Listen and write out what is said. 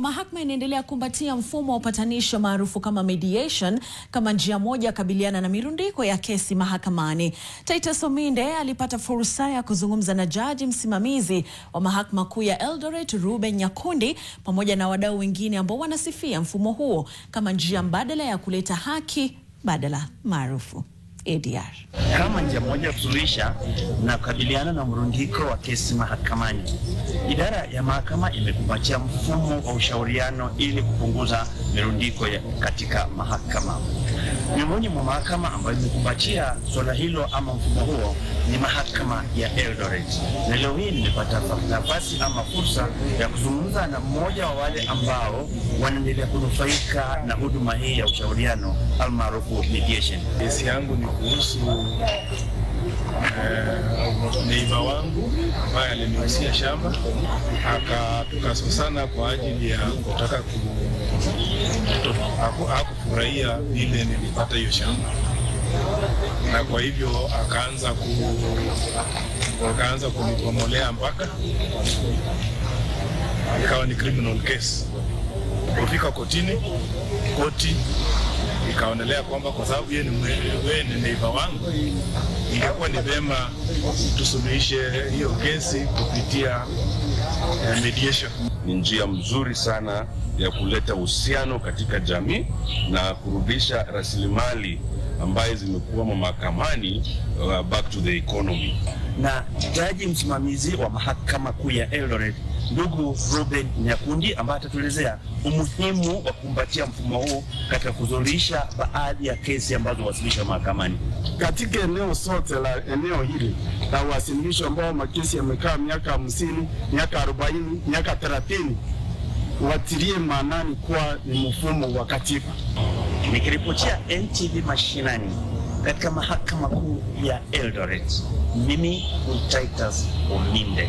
Mahakama inaendelea kumbatia mfumo wa upatanisho maarufu kama mediation kama njia moja ya kukabiliana na mirundiko ya kesi mahakamani. Titus Ominde alipata fursa ya kuzungumza na jaji msimamizi wa Mahakama Kuu ya Eldoret Reuben Nyakundi pamoja na wadau wengine ambao wanasifia mfumo huo kama njia mbadala ya kuleta haki badala maarufu ADR. Kama njia moja ya kusuluhisha na kukabiliana na mrundiko wa kesi mahakamani, idara ya mahakama imekumbatia mfumo wa ushauriano ili kupunguza mirundiko katika mahakama. Miongoni mwa mahakama ambayo imekumbatia swala hilo ama mfumo huo ni mahakama ya Eldoret. Na leo hii nimepata nafasi ama fursa ya kuzungumza na mmoja wa wale ambao wanaendelea kunufaika na huduma hii ya ushauriano almaarufu mediation. Kesi yangu ni kuhusu neiba wangu ambaye aliniusia shamba, tukasosana kwa ajili ya kutaka hakufurahia vile nilipata hiyo shamba, na kwa hivyo akaanza kunipomolea mpaka ikawa ni criminal case. Kufika kotini, koti ikaonelea kwamba kwa sababu wewe ni neiba wangu, ingekuwa ni vema tusuluhishe hiyo kesi kupitia mediation. Ni njia mzuri sana ya kuleta uhusiano katika jamii na kurudisha rasilimali ambaye zimekuwa mahakamani back to the economy. Na jaji msimamizi wa Mahakama Kuu ya Eldoret ndugu Reuben Nyakundi ambaye atatuelezea umuhimu wa kumbatia mfumo huu katika kuzalisha baadhi ya kesi ambazo wasilishwa mahakamani. Katika eneo sote la eneo hili la wasilisho ambao makesi yamekaa miaka 50, miaka 40, miaka 30, watilie maanani kuwa ni mfumo wa katiba. Nikiripotia NTV mashinani katika Mahakama Kuu ya Eldoret, mimi ni Titus Ominde.